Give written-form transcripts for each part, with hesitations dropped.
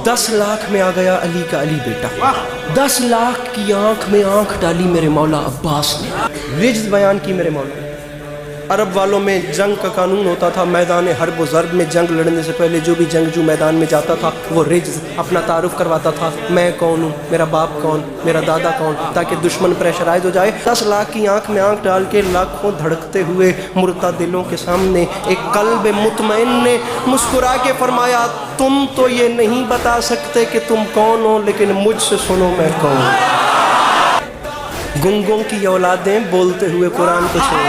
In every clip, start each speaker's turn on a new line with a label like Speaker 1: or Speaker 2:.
Speaker 1: 10 लाख में आ गया अली का अली बेटा। 10 लाख की आंख में आंख डाली मेरे मौला अब्बास ने। रिज्ज बयान की मेरे मौला। अरब वालों में जंग का कानून होता था, मैदान हर्ब व ज़र्ब में जंग लड़ने से पहले जो भी जंगजू मैदान में जाता था वो रिज्ज अपना तारुफ करवाता था, मैं कौन हूँ, मेरा बाप कौन, मेरा दादा कौन, ताकि दुश्मन प्रेशराइज हो जाए। 10 लाख की आंख में आंख डाल के लाखों धड़कते हुए मुर्दा दिलों के सामने एक कल्ब मुतमईन ने मुस्कुरा के फरमाया, तुम तो ये नहीं बता सकते कि तुम कौन हो, लेकिन मुझसे सुनो मैं कौन। गुंगों की औलादें बोलते हुए कुरान को सुनो।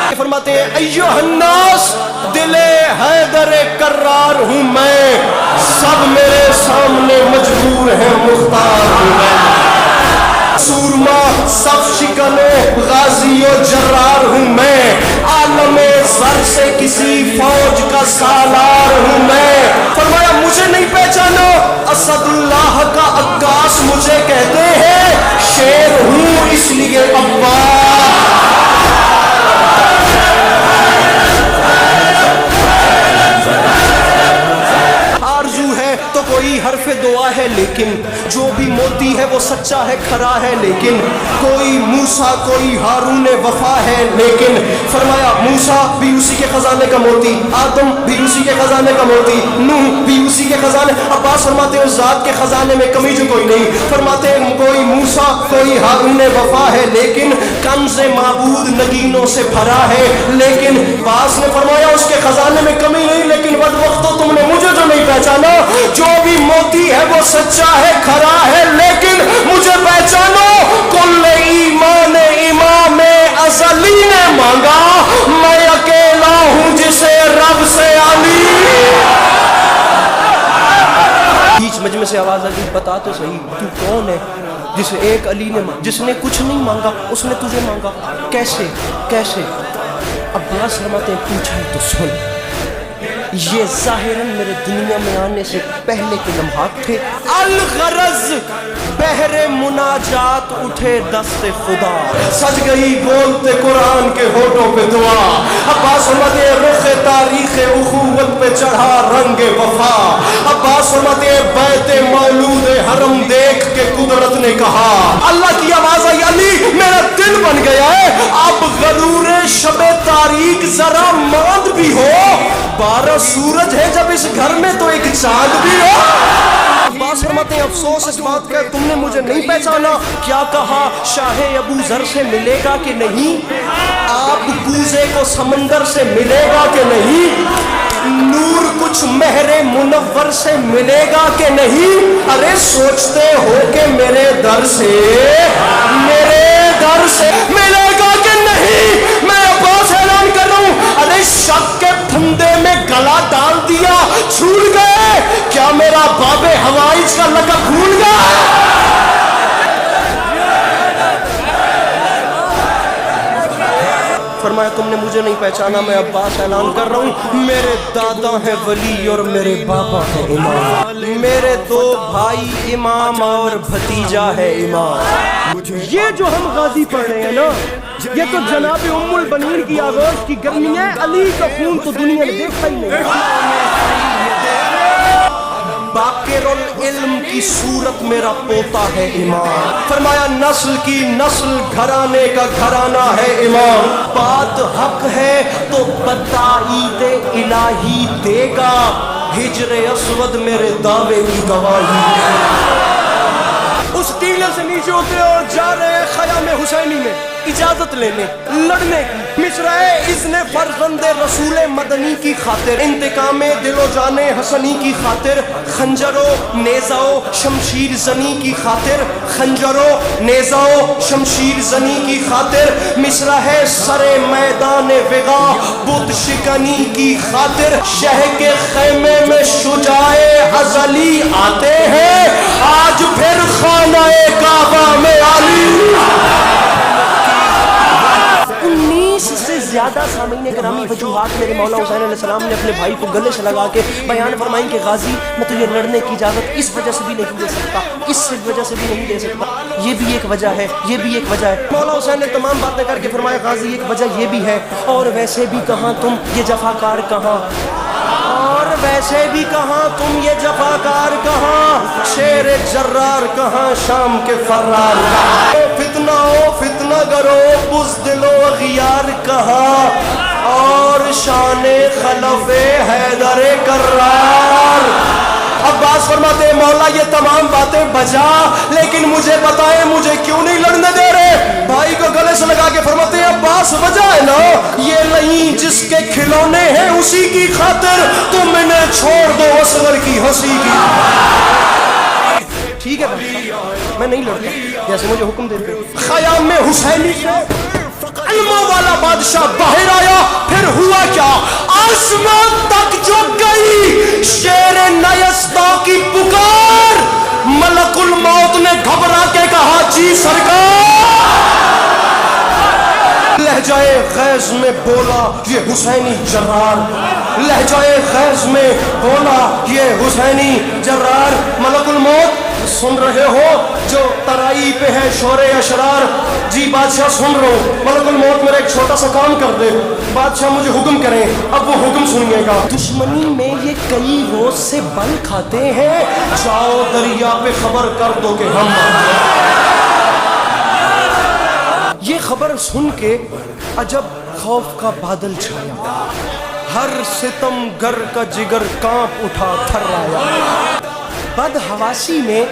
Speaker 1: फरमाते हैं अय्युहन्नास दिले हैदर कर्रार हूँ मैं, सब मेरे सामने मजबूर है मुख्तार हूँ मैं। सूरमा सब शिकने गाजी और जर्रार हूँ मैं, आलमे सर से किसी फौज का सालार हूँ मैं। फरमाया मुझे नहीं पहचानो, असदुल्लाह का अक्कास मुझे कहते हैं, शेर हूँ इसलिए अब्बास। तो कोई हरफ दुआ है लेकिन जो भी मोती है वो सच्चा है, खरा है, लेकिन कोई मूसा कोई हारून वफा है, लेकिन फरमाया मूसा भी उसी के खजाने का मोती, आदम भी उसी के खजाने का मोती, नूह भी उसी के खजाने। अब्बास फरमाते हैं उस जात के खजाने में कमी जो कोई नहीं। फरमाते हैं कोई मूसा कोई हारून वफा है, लेकिन कंज़े माबूद नगीनों से भरा है, लेकिन अब्बास ने फरमाया उसके खजाने में कमी नहीं, लेकिन बद वक्त तुमने मुझे जो नहीं पहचाना, जो भी मोती है वो सच्चा है, खरा है, लेकिन मुझे पहचानो। कुल ईमान इमाम अज़ली ने मांगा, मैं अकेला हूं जिसे रब से आली। बीच मजमे से आवाज आई, बता तो सही तू कौन है जिसे एक अली ने जिसने कुछ नहीं मांगा उसने तुझे मांगा, कैसे कैसे? अब्बास फरमाते हैं पूछा है तो सुन। ये ज़ाहिरन मेरे दुनिया में आने से पहले के लम्हात थे, अल-गरज़ बहरे मुनाजात उठे दस्ते खुदा, सज गई बोलते कुरान के होठों पे दुआ। अब्बास फरमाते रुखे तारीख़े उख़ुवत पे चढ़ा रंगे वफा। अब्बास फरमाते बैते मौलूद हरम देख के कुदरत ने कहा, अल्लाह की आवाज़ आई, अली मेरा दिल बन गया है, अब गरूरे शबे तारीख जरा मांद भी हो, 12 सूरज है जब इस घर में तो एक चांद भी हो। अब्बास फरमाते हैं अफसोस इस बात का तुमने मुझे नहीं पहचाना। क्या कहा शाहे अबू जर से मिलेगा कि नहीं, आप कूजे को समंदर से मिलेगा कि नहीं, नूर कुछ महरे मुनव्वर से मिलेगा कि नहीं। अरे सोचते हो कि मेरे दर से मिलेगा कि नहीं। मैं अब्बास ऐलान कर रहा हूं, अरे शक के फंदे में गला डाल दिया, छूट गए क्या मेरा बाबे हवाइज का लक़ब भूल गया। फरमाया तुमने मुझे नहीं पहचाना, मैं अब्बास ऐलान कर रहा हूँ, मेरे दादा हैं वली और मेरे बाबा हैं इमाम, मेरे 2 भाई इमाम और भतीजा है इमाम। ये जो हम गाजी पढ़ रहे हैं ना, ये तो जनाब उम्मुल बनीर की आगोश की गर्मी है, अली का खून तो दुनिया ने देखा ही नहीं। बाकिरुल इल्म की सूरत मेरा पोता है इमाम। फरमाया नस्ल की नस्ल घराने का घराना है इमाम। बात हक है तो बताईद इलाही देगा, हिजरे अस्वद मेरे दावे की गवाही। उस टीले से नीचे उतरे और जा रहे हैं खयाम हुसैनी में इजाजत लेने लड़ने की। मिसराए इज़्ने फर्जंदे रसूल मदनी की खातिर, इंतकामे दिलो जाने हसनी की खातिर, खंजरो नेज़ाओ शमशीर जनी की खातिर, खंजरो नेज़ाओ शमशीर जनी की खातिर। मिसरा है सरे मैदान विगा बुत शिकनी की खातिर, शह के खैमे में शुजाए अज़ली आते हैं, आज फिर खानाए काबा में आली। 19 से ज्यादा सामीन करामी वजूहात मेरे मौला हुसैन अलैहिस्सलाम ने अपने भाई को गले से लगा के बयान फरमाई कि गाजी मैं तुझे लड़ने की इजाज़त इस वजह से भी नहीं दे सकता, इस वजह से भी नहीं दे सकता, ये भी एक वजह है, ये भी एक वजह है। मौला हुसैन ने तमाम बातें करके फरमाया गाजी एक वजह ये भी है, और वैसे भी कहाँ तुम ये जफाकार कहाँ, और ویسے بھی کہاں تم یہ جفاکار کہاں، شیر جرار کہاں، شام کے فرار کہاں، فتنہ او فتنہ گرو بزدل و غیار کہاں، اور شان خلف حیدر کرار۔ عباس فرماتے ہیں مولا یہ تمام باتیں بجا، لیکن مجھے بتائیں مجھے کیوں نہیں لڑنے دے رہے؟ بھائی کو گلے سے لگا کے فرماتے ہیں عباس وجہ ہے نا یہ نہیں جس کے کھلونے ہیں اسی کی خاطر تم انہیں چھوڑ دو اصغر کی ہنسی کی۔ ٹھیک ہے بادشاہ میں نہیں لڑتا جیسے مجھے حکم دیتے۔ خیام میں حسینی سے علموں والا بادشاہ باہر آیا، پھر ہوا کیا؟ آسمان تک جو گئی شیر نیستا کی پکار، ملک الموت نے گھبرا کے کہا جی سرکار۔ لہجائے غیظ میں بولا یہ حسینی جرار، لہجائے غیظ میں بولا یہ حسینی جرار۔ ملک الموت سن رہے ہو جو ترائی پہ ہے شور اشرار؟ جی بادشاہ سن رہا ہوں۔ ملک الموت میرا ایک چھوٹا سا کام کر دے۔ بادشاہ مجھے حکم کریں۔ اب وہ حکم سنیے گا۔ دشمنی میں یہ کئی روز سے بل کھاتے ہیں، جاؤ دریا پہ خبر کر دو کہ ہم یہ خبر سن کے عجب خوف کا بادل چھایا، ہر ستم گر کا جگر کانپ اٹھا تھرایا۔ بد حواسی میں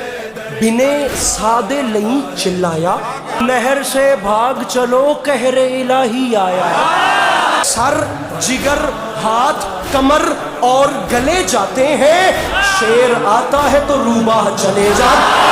Speaker 1: بنے سادے لئی چلایا، نہر سے بھاگ چلو قہر الہی آیا۔ سر جگر ہاتھ کمر اور گلے جاتے ہیں، شیر آتا ہے تو روباہ چلے جاتے۔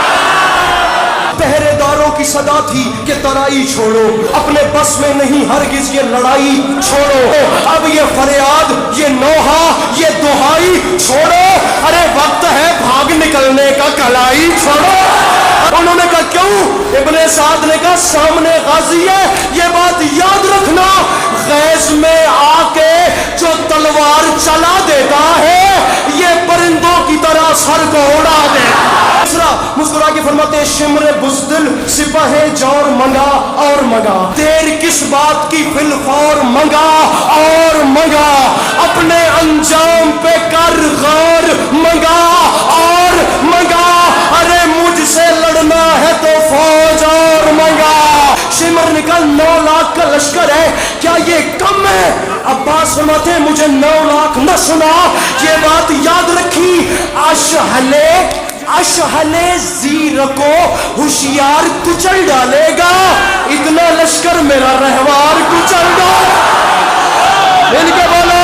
Speaker 1: پہرے داروں کی صدا تھی کہ ترائی چھوڑو، اپنے بس میں نہیں ہرگز یہ لڑائی چھوڑو، اب یہ فریاد یہ نوحہ یہ دہائی چھوڑو، ارے وقت ہے بھاگ نکلنے کا کلائی چھوڑو۔ انہوں نے کہا کیوں؟ ابن سعد نے کہا سامنے غازی ہے، یہ بات یاد رکھنا، غیظ میں آ کے جو تلوار چلا دیتا ہے یہ پرندوں کی طرح سر کو اڑا دے۔ مسکرا کے فرماتے ہیں شمر بزدل سپاہ جور منگا اور منگا، دیر کس بات کی فی الفور منگا اور منگا، اپنے انجام پہ کر غور منگا اور منگا، ارے مجھ سے لڑنا ہے تو فوج اور منگا۔ شمر نے کہا 9 لاکھ کا لشکر ہے کیا یہ کم ہے؟ عباس فرماتے ہیں مجھے 9 لاکھ نہ سنا، یہ بات یاد رکھی، اشہلے زیر کو ہوشیار کچل ڈالے گا، اتنا لشکر میرا رہوار کچل ڈالے گا۔ ان کے بولو